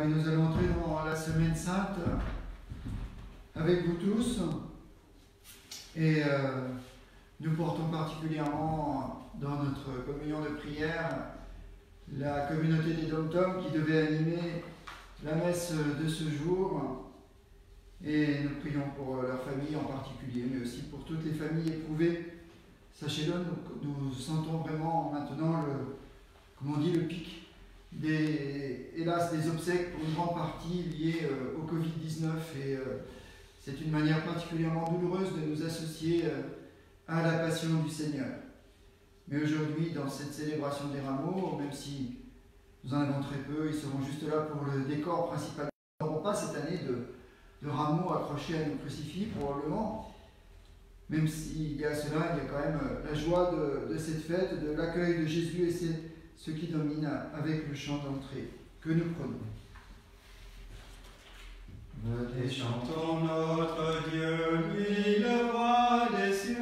mais nous allons entrer dans la Semaine Sainte avec vous tous et nous portons particulièrement dans notre communion de prière la communauté des Dom-Tom qui devait animer la messe de ce jour, et nous prions pour leur famille en particulier, mais aussi pour toutes les familles éprouvées. Sachez-le, nous sentons vraiment maintenant le pic hélas, des obsèques pour une grande partie liées au Covid-19, et c'est une manière particulièrement douloureuse de nous associer à la passion du Seigneur. Mais aujourd'hui, dans cette célébration des rameaux, même si nous en avons très peu, ils seront juste là pour le décor principal. Nous n'aurons pas cette année de rameaux accrochés à nos crucifix, probablement. Même s'il y a cela, il y a quand même la joie de cette fête, de l'accueil de Jésus, et c'est ce qui domine avec le chant d'entrée que nous prenons. Venez, chantons notre Dieu, lui le roi des cieux.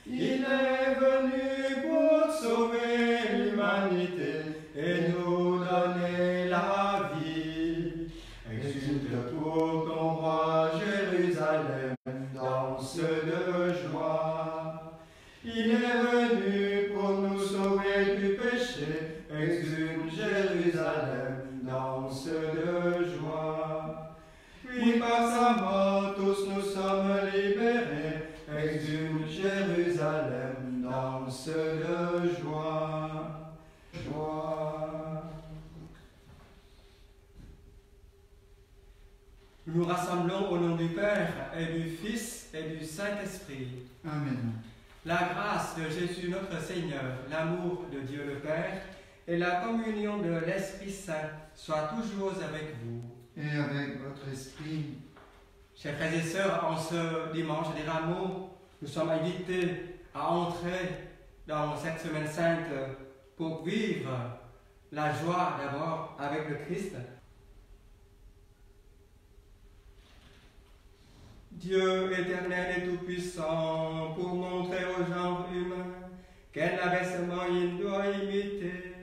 Il est venu pour sauver l'humanité et nous donner la vie. Exulte pour ton roi, Jérusalem, danse de joie. Il est venu pour nous sauver du péché, exulte Jérusalem, danse de joie. Puis par sa mort, tous nous sommes libérés, exulte Jérusalem, danse de joie. Joie. Nous rassemblons au nom du Père et du Fils et du Saint-Esprit. Amen. La grâce de Jésus notre Seigneur, l'amour de Dieu le Père et la communion de l'Esprit Saint soient toujours avec vous. Et avec votre esprit. Chers frères et sœurs, en ce dimanche des Rameaux, nous sommes invités à entrer dans cette Semaine Sainte pour vivre la joie d'abord avec le Christ. Dieu éternel et tout-puissant, pour montrer au genre humain quel abaissement il doit imiter,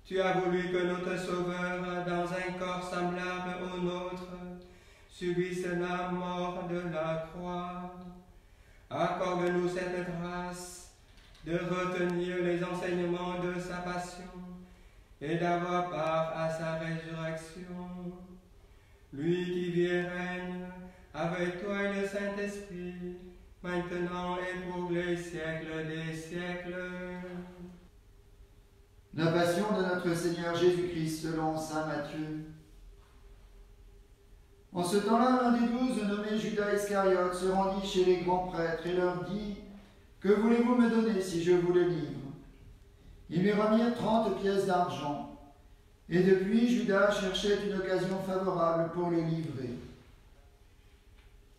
tu as voulu que notre Sauveur, dans un corps semblable au nôtre, subisse la mort de la croix. Accorde-nous cette grâce de retenir les enseignements de sa passion et d'avoir part à sa résurrection. Lui qui vit et règne avec toi et le Saint-Esprit, maintenant et pour les siècles des siècles. La passion de notre Seigneur Jésus-Christ selon saint Matthieu. En ce temps-là, l'un des 12, nommé Judas Iscariote, se rendit chez les grands prêtres et leur dit : « Que voulez-vous me donner si je vous le livre ?» Ils lui remirent 30 pièces d'argent. Et depuis, Judas cherchait une occasion favorable pour le livrer.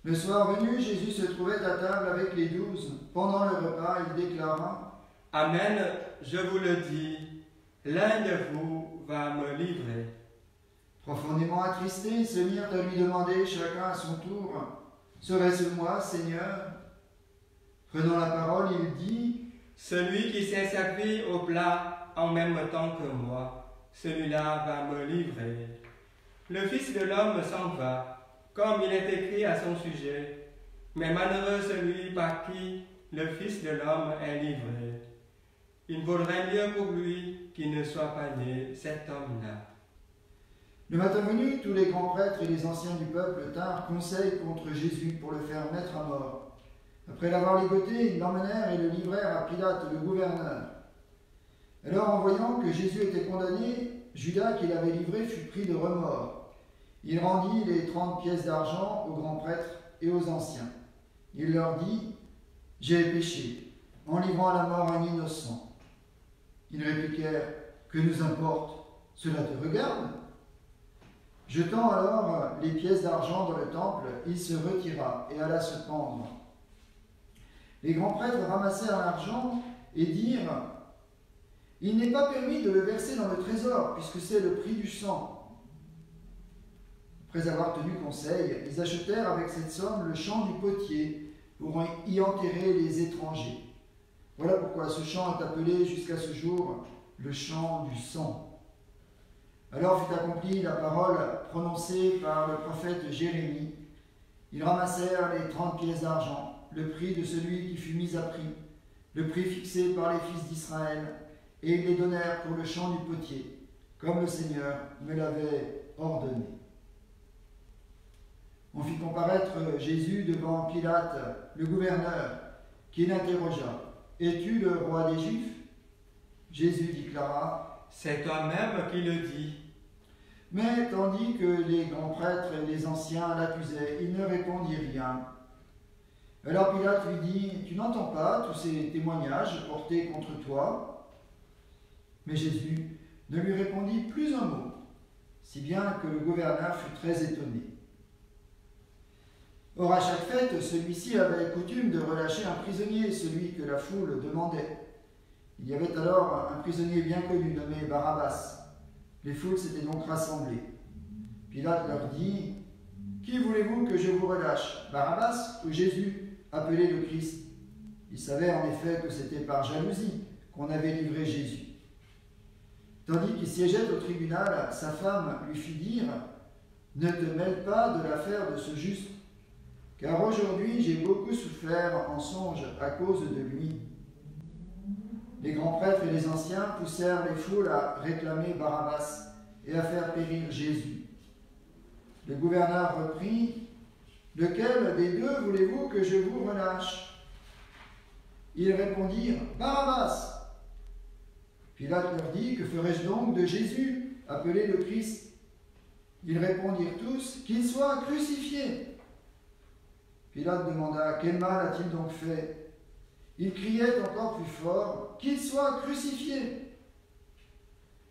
Le soir venu, Jésus se trouvait à table avec les 12. Pendant le repas, il déclara : « Amen, je vous le dis, l'un de vous va me livrer. » Profondément attristés, ils se mirent à lui demander chacun à son tour : « Serait-ce moi, Seigneur ?» Prenant la parole, il dit : « Celui qui s'est servi au plat en même temps que moi, celui-là va me livrer. Le Fils de l'homme s'en va, comme il est écrit à son sujet, mais malheureux celui par qui le Fils de l'homme est livré. Il vaudrait mieux pour lui qu'il ne soit pas né, cet homme-là. » Le matin venu, tous les grands prêtres et les anciens du peuple tinrent conseil contre Jésus pour le faire mettre à mort. Après l'avoir ligoté, ils l'emmenèrent et le livrèrent à Pilate, le gouverneur. Alors, en voyant que Jésus était condamné, Judas, qui l'avait livré, fut pris de remords. Il rendit les 30 pièces d'argent aux grands prêtres et aux anciens. Il leur dit : « J'ai péché, en livrant à la mort un innocent. » Ils répliquèrent : « Que nous importe ? Cela te regarde ?» Jetant alors les pièces d'argent dans le temple, il se retira et alla se pendre. Les grands prêtres ramassèrent l'argent et dirent : « Il n'est pas permis de le verser dans le trésor, puisque c'est le prix du sang. » Après avoir tenu conseil, ils achetèrent avec cette somme le champ du potier pour y enterrer les étrangers. Voilà pourquoi ce champ est appelé jusqu'à ce jour le champ du sang. Alors fut accomplie la parole prononcée par le prophète Jérémie. Ils ramassèrent les 30 pièces d'argent, le prix de celui qui fut mis à prix, le prix fixé par les fils d'Israël, et ils les donnèrent pour le champ du potier, comme le Seigneur me l'avait ordonné. On fit comparaître Jésus devant Pilate, le gouverneur, qui l'interrogea. « Es-tu le roi des Juifs » Jésus déclara « C'est toi-même qui le dis. » Mais tandis que les grands prêtres et les anciens l'accusaient, il ne répondit rien. Alors Pilate lui dit « Tu n'entends pas tous ces témoignages portés contre toi ?» Mais Jésus ne lui répondit plus un mot, si bien que le gouverneur fut très étonné. Or, à chaque fête, celui-ci avait coutume de relâcher un prisonnier, celui que la foule demandait. Il y avait alors un prisonnier bien connu nommé Barabbas. Les foules s'étaient donc rassemblées. Pilate leur dit « Qui voulez-vous que je vous relâche, Barabbas ou Jésus, appelé le Christ ?» Il savait en effet que c'était par jalousie qu'on avait livré Jésus. Tandis qu'il siégeait au tribunal, sa femme lui fit dire « Ne te mêle pas de l'affaire de ce juste, car aujourd'hui j'ai beaucoup souffert en songe à cause de lui. » Les grands prêtres et les anciens poussèrent les foules à réclamer Barabbas et à faire périr Jésus. Le gouverneur reprit « Lequel des deux voulez-vous que je vous relâche ?» Ils répondirent « Barabbas !» Pilate leur dit « Que ferai-je donc de Jésus, appelé le Christ ?» Ils répondirent tous « Qu'il soit crucifié !» Pilate demanda « Quel mal a-t-il donc fait ?» Ils criaient encore plus fort « Qu'il soit crucifié !»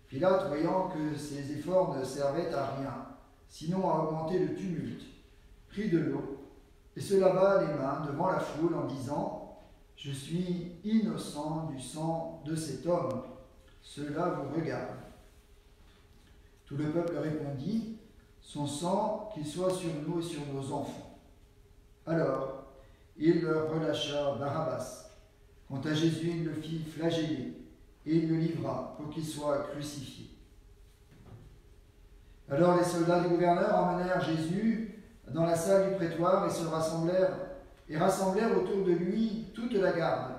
Pilate, voyant que ses efforts ne servaient à rien, sinon à augmenter le tumulte, prit de l'eau et se lava les mains devant la foule en disant « Je suis innocent du sang de cet homme, cela vous regarde. » Tout le peuple répondit « Son sang, qu'il soit sur nous et sur nos enfants. » Alors, il leur relâcha Barabbas. Quant à Jésus, il le fit flageller et il le livra pour qu'il soit crucifié. Alors les soldats du gouverneur emmenèrent Jésus dans la salle du prétoire et rassemblèrent autour de lui toute la garde.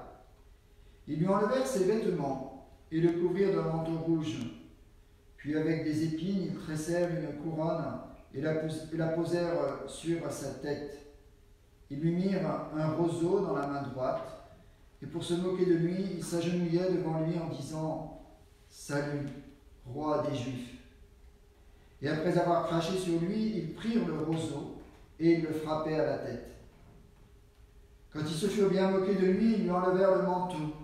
Ils lui enlevèrent ses vêtements et le couvrirent d'un manteau rouge. Puis avec des épines, ils tressèrent une couronne et la posèrent sur sa tête. Ils lui mirent un roseau dans la main droite, et pour se moquer de lui, ils s'agenouillaient devant lui en disant « Salut, roi des Juifs !» Et après avoir craché sur lui, ils prirent le roseau et ils le frappaient à la tête. Quand ils se furent bien moqués de lui, ils lui enlevèrent le manteau,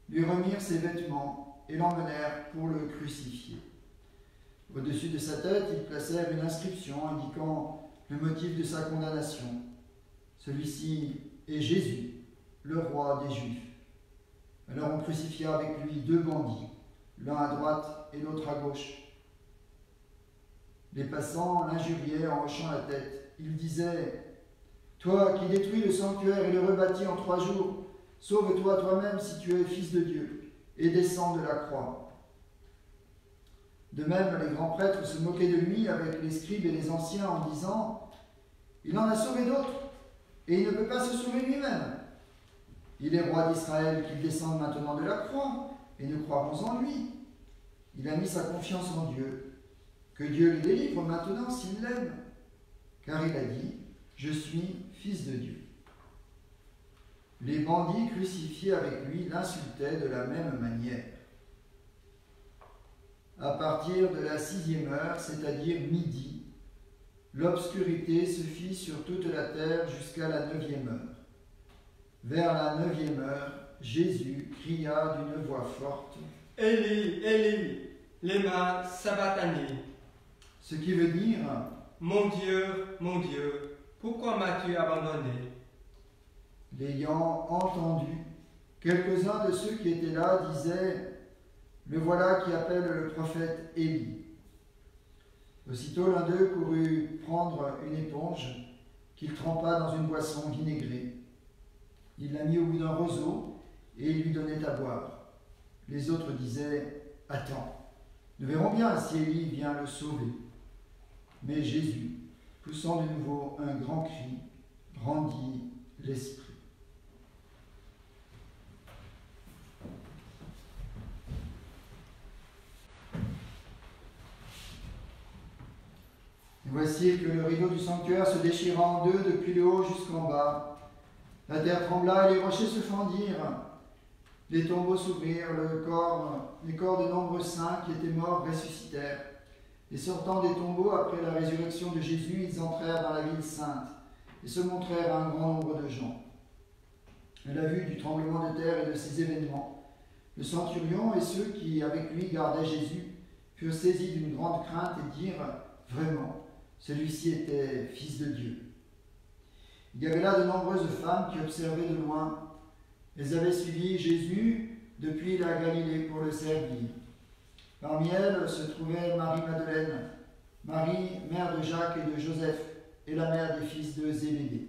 lui remirent ses vêtements et l'emmenèrent pour le crucifier. Au-dessus de sa tête, ils placèrent une inscription indiquant le motif de sa condamnation. Celui-ci est Jésus, le roi des Juifs. Alors on crucifia avec lui 2 bandits, l'un à droite et l'autre à gauche. Les passants l'injuriaient en hochant la tête. Ils disaient « Toi qui détruis le sanctuaire et le rebâtis en 3 jours, sauve-toi toi-même si tu es fils de Dieu, et descends de la croix. » De même, les grands prêtres se moquaient de lui avec les scribes et les anciens en disant « Il en a sauvé d'autres, et il ne peut pas se sauver lui-même. Il est roi d'Israël, qu'il descende maintenant de la croix, et nous croirons en lui. Il a mis sa confiance en Dieu. Que Dieu le délivre maintenant s'il l'aime. Car il a dit, je suis fils de Dieu. » Les bandits crucifiés avec lui l'insultaient de la même manière. À partir de la 6e heure, c'est-à-dire midi, l'obscurité se fit sur toute la terre jusqu'à la 9e heure. Vers la 9e heure, Jésus cria d'une voix forte « Élie, Élie, lema sabachthani » ce qui veut dire « Mon Dieu, pourquoi m'as-tu abandonné ?» L'ayant entendu, quelques-uns de ceux qui étaient là disaient « Le voilà qui appelle le prophète Élie. » Aussitôt l'un d'eux courut prendre une éponge qu'il trempa dans une boisson vinaigrée. Il la mit au bout d'un roseau et il lui donnait à boire. Les autres disaient « Attends, Nous verrons bien si Élie vient le sauver. Mais Jésus, poussant de nouveau un grand cri, rendit l'esprit. Et voici que le rideau du sanctuaire se déchira en deux depuis le haut jusqu'en bas. La terre trembla et les rochers se fendirent. Les tombeaux s'ouvrirent, les corps de nombreux saints qui étaient morts ressuscitèrent. Et sortant des tombeaux après la résurrection de Jésus, ils entrèrent dans la ville sainte et se montrèrent à un grand nombre de gens. À la vue du tremblement de terre et de ces événements, le centurion et ceux qui, avec lui, gardaient Jésus, furent saisis d'une grande crainte et dirent « Vraiment, celui-ci était fils de Dieu ». Il y avait là de nombreuses femmes qui observaient de loin. Elles avaient suivi Jésus depuis la Galilée pour le servir. Parmi elles se trouvait Marie-Madeleine, Marie, mère de Jacques et de Joseph, et la mère des fils de Zébédée.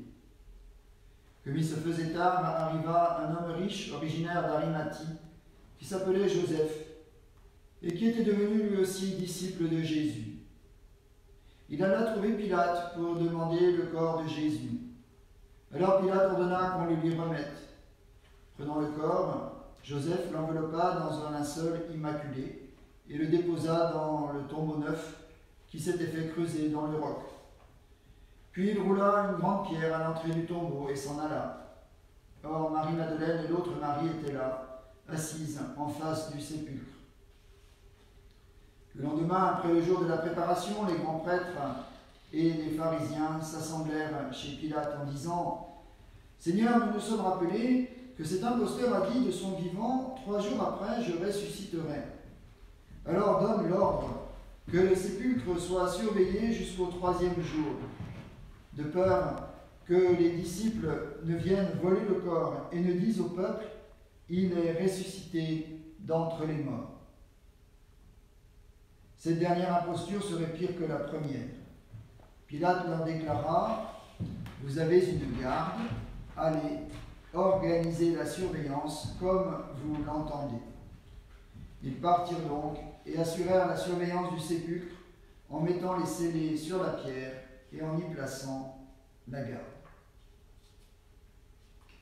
Comme il se faisait tard, arriva un homme riche, originaire d'Arimathie, qui s'appelait Joseph, et qui était devenu lui aussi disciple de Jésus. Il alla trouver Pilate pour demander le corps de Jésus. Alors Pilate ordonna qu'on le lui remette. Prenant le corps, Joseph l'enveloppa dans un linceul immaculé et le déposa dans le tombeau neuf qui s'était fait creuser dans le roc. Puis il roula une grande pierre à l'entrée du tombeau et s'en alla. Or Marie-Madeleine et l'autre Marie étaient là, assises en face du sépulcre. Le lendemain, après le jour de la préparation, les grands prêtres et les pharisiens s'assemblèrent chez Pilate en disant « Seigneur, nous nous sommes rappelés que cet imposteur a dit de son vivant, 3 jours après, je ressusciterai. Alors donne l'ordre que le sépulcre soit surveillé jusqu'au 3e jour, de peur que les disciples ne viennent voler le corps et ne disent au peuple, il est ressuscité d'entre les morts. Cette dernière imposture serait pire que la première. Pilate leur déclara, vous avez une garde, allez, organisez la surveillance comme vous l'entendez. Ils partirent donc et assurèrent la surveillance du sépulcre en mettant les scellés sur la pierre et en y plaçant la garde.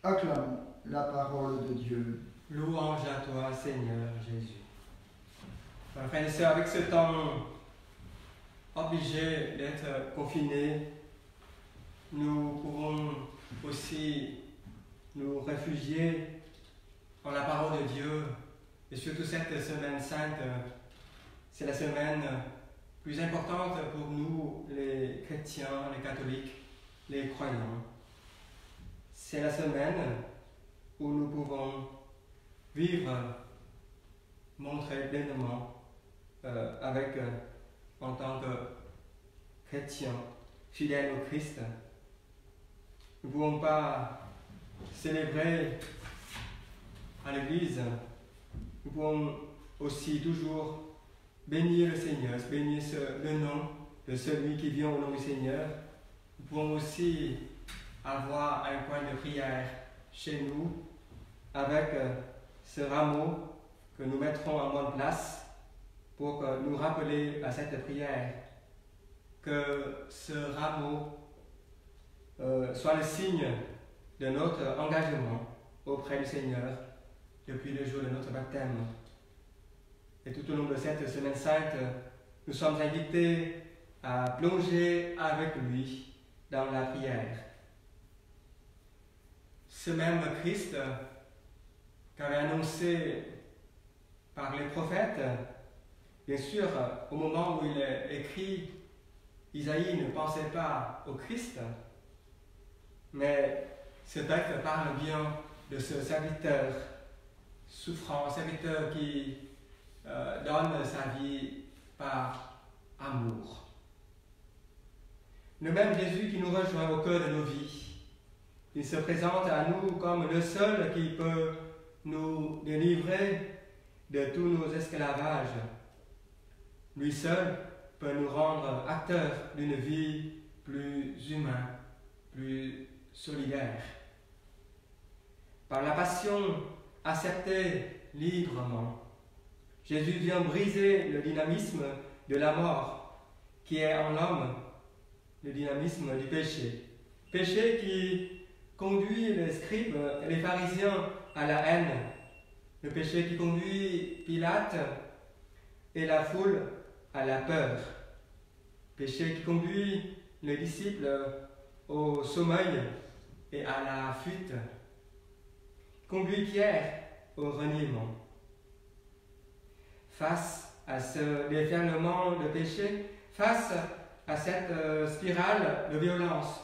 Acclamons la parole de Dieu. Louange à toi, Seigneur Jésus. Frères et sœurs, avec ce temps obligé d'être confinés, nous pouvons aussi nous réfugier en la parole de Dieu. Et surtout cette semaine sainte, c'est la semaine plus importante pour nous, les chrétiens, les catholiques, les croyants. C'est la semaine où nous pouvons vivre, montrer pleinement en tant que chrétiens, fidèles au Christ. Nous ne pouvons pas célébrer à l'église. Nous pouvons aussi toujours bénir le Seigneur, bénir le nom de celui qui vient au nom du Seigneur. Nous pouvons aussi avoir un point de prière chez nous avec ce rameau que nous mettrons en bonne place pour nous rappeler à cette prière, que ce rameau soit le signe de notre engagement auprès du Seigneur depuis le jour de notre baptême. Et tout au long de cette semaine sainte, nous sommes invités à plonger avec lui dans la prière. Ce même Christ qu'avait annoncé par les prophètes, bien sûr, au moment où il est écrit, Isaïe ne pensait pas au Christ, mais ce texte parle bien de ce serviteur souffrant, serviteur qui donne sa vie par amour. Le même Jésus qui nous rejoint au cœur de nos vies. Il se présente à nous comme le seul qui peut nous délivrer de tous nos esclavages. Lui seul peut nous rendre acteurs d'une vie plus humaine, plus solidaire. Par la passion acceptée librement, Jésus vient briser le dynamisme de la mort qui est en l'homme, le dynamisme du péché. Péché qui conduit les scribes et les pharisiens à la haine. Le péché qui conduit Pilate et la foule à la peur. Péché qui conduit les disciples au sommeil et à la fuite. Conduit Pierre au reniement. Face à ce déferlement de péché, face à cette spirale de violence,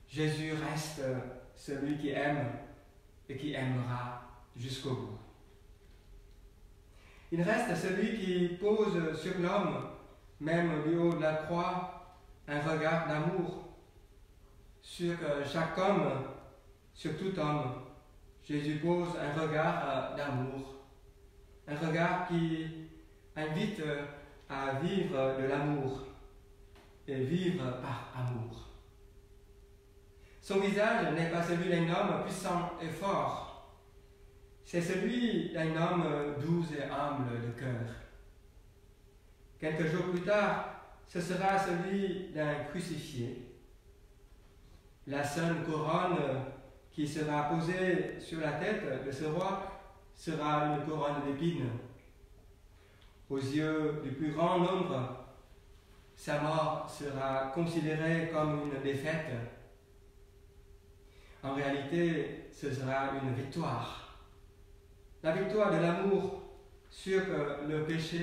Jésus reste celui qui aime et qui aimera jusqu'au bout. Il reste celui qui pose sur l'homme, même du haut de la croix, un regard d'amour. Sur chaque homme, sur tout homme, Jésus pose un regard d'amour. Un regard qui invite à vivre de l'amour et vivre par amour. Son visage n'est pas celui d'un homme puissant et fort, c'est celui d'un homme doux et humble de cœur. Quelques jours plus tard, ce sera celui d'un crucifié. La seule couronne qui sera posée sur la tête de ce roi sera une couronne d'épines. Aux yeux du plus grand nombre, sa mort sera considérée comme une défaite. En réalité, ce sera une victoire. La victoire de l'amour sur le péché,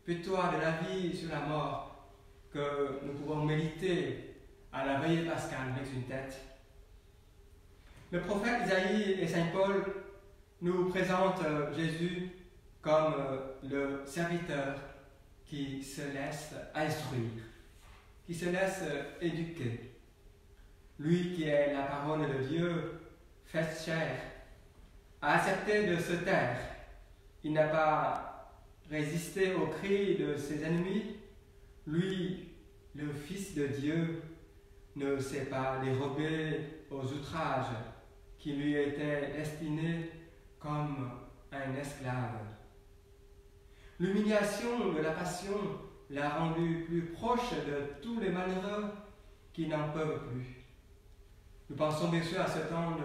victoire de la vie sur la mort, que nous pouvons méditer à la veillée pascale avec une tête. Le prophète Isaïe et saint Paul nous présentent Jésus comme le serviteur qui se laisse instruire, qui se laisse éduquer. Lui qui est la parole de Dieu, faite chair, a accepté de se taire. Il n'a pas résisté aux cris de ses ennemis. Lui, le Fils de Dieu, ne s'est pas dérobé aux outrages qui lui étaient destinés comme un esclave. L'humiliation de la passion l'a rendu plus proche de tous les malheureux qui n'en peuvent plus. Nous pensons bien sûr à ce temps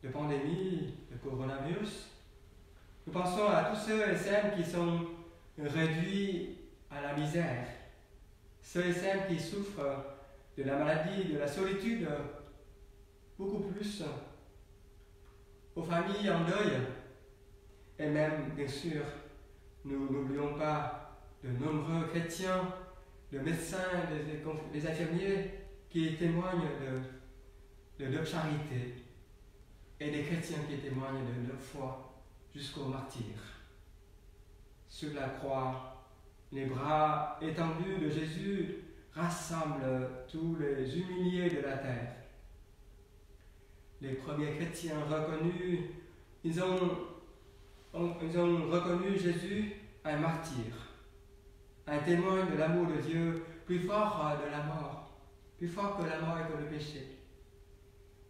de pandémie, de coronavirus. Nous pensons à tous ceux et celles qui sont réduits à la misère, ceux et celles qui souffrent de la maladie, de la solitude, beaucoup plus, aux familles en deuil, et même, bien sûr, nous n'oublions pas de nombreux chrétiens, de médecins, des infirmiers qui témoignent de leur charité et des chrétiens qui témoignent de leur foi jusqu'au martyr. Sur la croix, les bras étendus de Jésus rassemblent tous les humiliés de la terre. Les premiers chrétiens reconnus, ils ont reconnu Jésus un martyr, un témoin de l'amour de Dieu plus fort de la mort, plus fort que la mort et que le péché.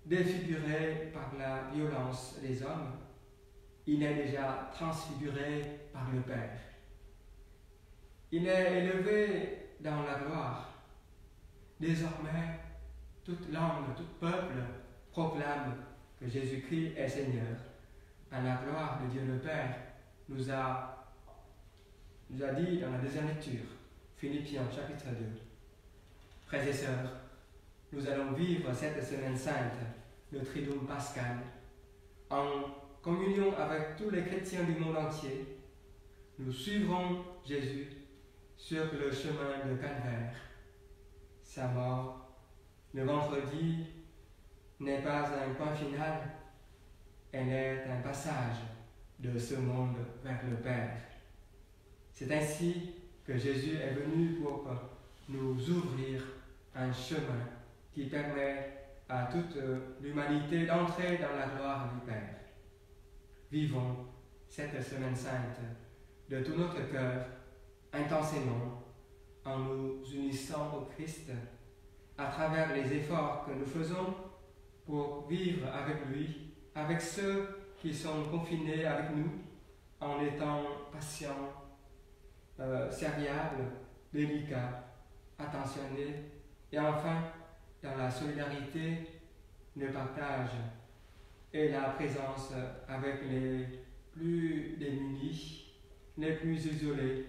Défiguré par la violence des hommes, il est déjà transfiguré par le Père. Il est élevé dans la gloire. Désormais, toute langue, tout peuple proclame que Jésus-Christ est Seigneur. À la gloire de Dieu le Père nous a dit dans la deuxième lecture, Philippiens chapitre 2. Frères et sœurs, nous allons vivre cette semaine sainte, le Triduum pascal, en communion avec tous les chrétiens du monde entier. Nous suivrons Jésus sur le chemin de Calvaire. Sa mort, le vendredi, n'est pas un point final, elle est un passage de ce monde vers le Père. C'est ainsi que Jésus est venu pour nous ouvrir un chemin qui permet à toute l'humanité d'entrer dans la gloire du Père. Vivons cette semaine sainte de tout notre cœur, intensément, en nous unissant au Christ, à travers les efforts que nous faisons pour vivre avec lui, avec ceux qui sont confinés avec nous, en étant patient, serviable, délicat, attentionné, et enfin, dans la solidarité, le partage et la présence avec les plus démunis, les plus isolés,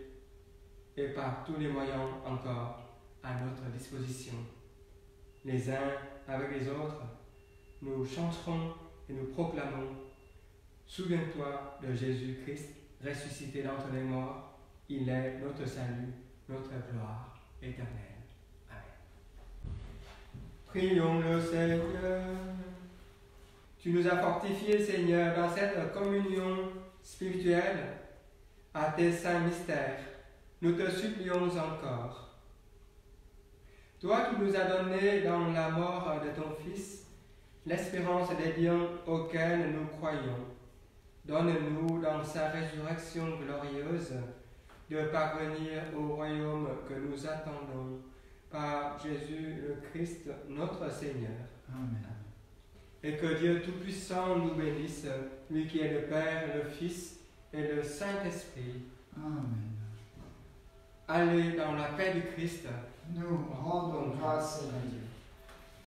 et par tous les moyens encore à notre disposition. Les uns avec les autres, nous chanterons et nous proclamons: souviens-toi de Jésus-Christ ressuscité d'entre les morts, il est notre salut, notre gloire éternelle. Amen. Prions le Seigneur. Tu nous as fortifiés, Seigneur, dans cette communion spirituelle à tes saints mystères. Nous te supplions encore. Toi qui nous as donné dans la mort de ton Fils l'espérance des biens auxquels nous croyons, donne-nous dans sa résurrection glorieuse de parvenir au royaume que nous attendons par Jésus le Christ, notre Seigneur. Amen. Et que Dieu Tout-Puissant nous bénisse, lui qui est le Père, le Fils et le Saint-Esprit. Amen. Allez dans la paix du Christ. Nous rendons grâce à Dieu.